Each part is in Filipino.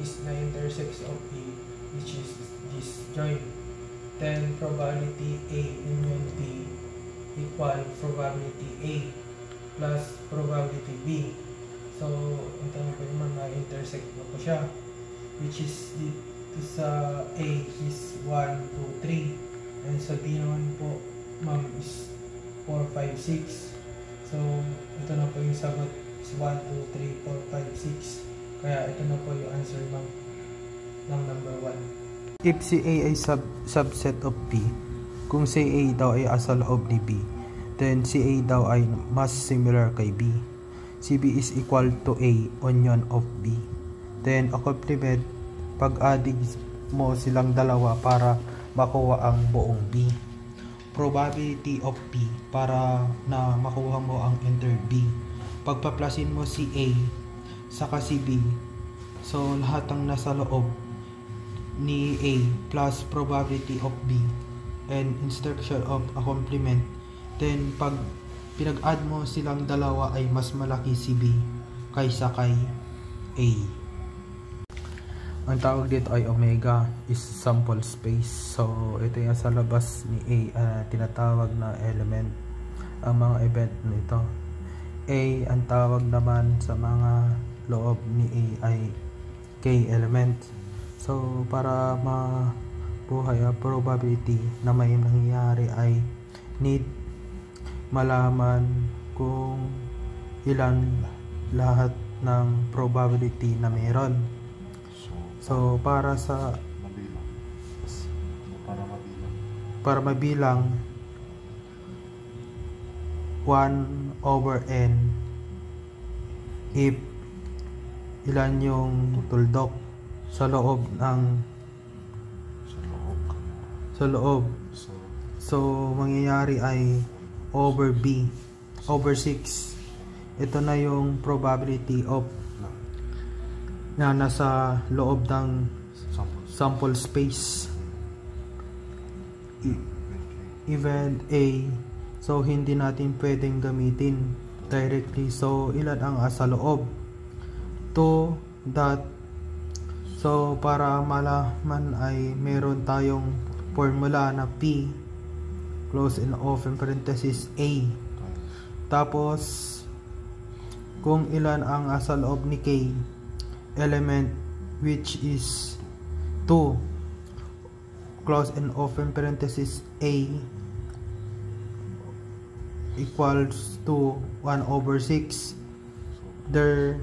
is na intersects of A, which is this joint. Then probability A union B equal probability A plus probability B. So ito na po naman, na-intersect na po siya, which is dito sa A is 1, 2, 3, and sa B naman po ma'am is 4, 5, 6. So ito na po yung sagot is 1, 2, 3, 4, 5, 6. Kaya ito na po yung answer ma'am ng number 1. If si A ay subset of B, kung si A daw ay asa loob ni B, then si A daw ay mas similar kay B. Si B is equal to A union of B. Then a complement, pag-adding mo silang dalawa para makuha ang buong B. Probability of B, para na makuha mo ang enter B. Pagpaplasin mo si A saka si B, so lahat ang nasa loob ni A plus probability of B and instruction of a complement. Then pag pinag-add mo silang dalawa ay mas malaki si B kaysa kay A. Ang tawag dito ay omega is sample space. So ito yung sa labas ni A, tinatawag na element. Ang mga event nito A, ang tawag naman sa mga loob ni A ay K element. So para mabuhay ang probability na may nangyayari ay need malaman kung ilan lahat ng probability na meron. So para mabilang 1 over n if ilan yung tuldok sa loob. So mangyayari ay over B over 6. Ito na yung probability of na nasa loob ng sample space. Event A, so hindi natin pwedeng gamitin directly. So ilan ang asa loob? 2 dot. So para malaman ay meron tayong formula na P close and open parenthesis A. Tapos kung ilan ang asa loob ni K element, which is 2 close and open parenthesis A equals to 1 over 6 there.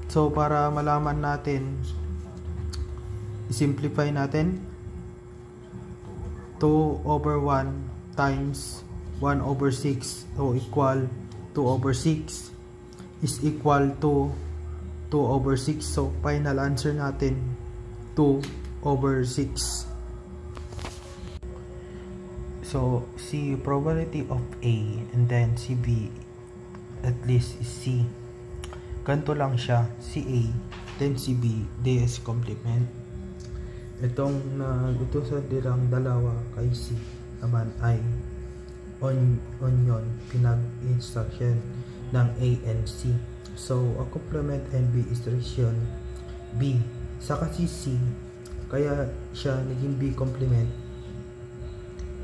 So para malaman natin, simplify natin, 2 over 1 times 1 over 6, so equal 2 over 6 is equal to 2 over 6. So final answer natin 2 over 6. So si probability of A and then si B at least is C. Ganito lang siya, si A then si B, D is complement. Itong nagutusan nilang dalawa kay C naman ay union, pinag-instruction ng A and C. So a complement and B instruction B. Saka si C, kaya siya naging B complement,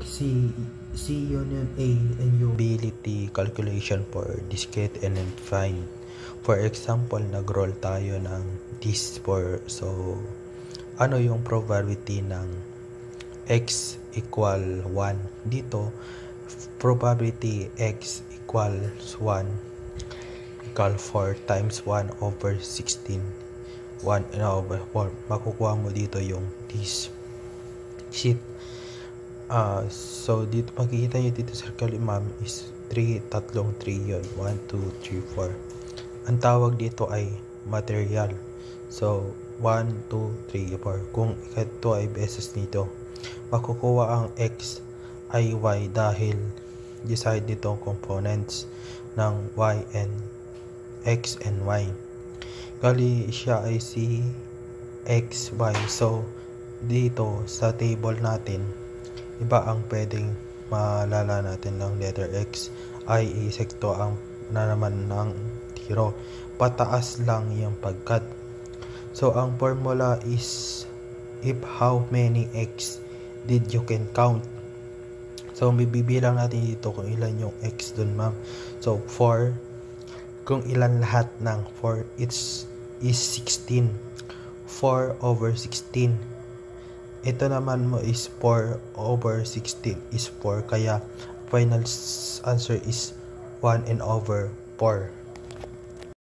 C union A and U. Ability calculation for discrete and fine. For example, nag-roll tayo ng this for, so ano yung probability ng x equal 1? Dito probability x equals 1 equal 4 times 1 over 16, 1 over 4. Makukuha mo dito yung this sheet. So dito makikita nyo dito sa kalimam is 3 yun, 1, 2, 3, 4. Ang tawag dito ay material. So 1, 2, 3, 4. Kung ito ay beses nito, makukuha ang x ay y dahil decide nitong components ng y and x and y. Kali siya ay si x, y. So dito sa table natin, iba ang pwedeng malala natin ng letter x, ay isekto ang na naman ng tiro. Pataas lang yung pagkat. So, ang formula is if how many x did you can count. So, bibilang natin dito kung ilan yung x dun, ma'am. So, 4. Kung ilan lahat ng 4, is 16. 4 over 16. Ito naman mo is 4 over 16 is 4. Kaya, final answer is 1 and over 4.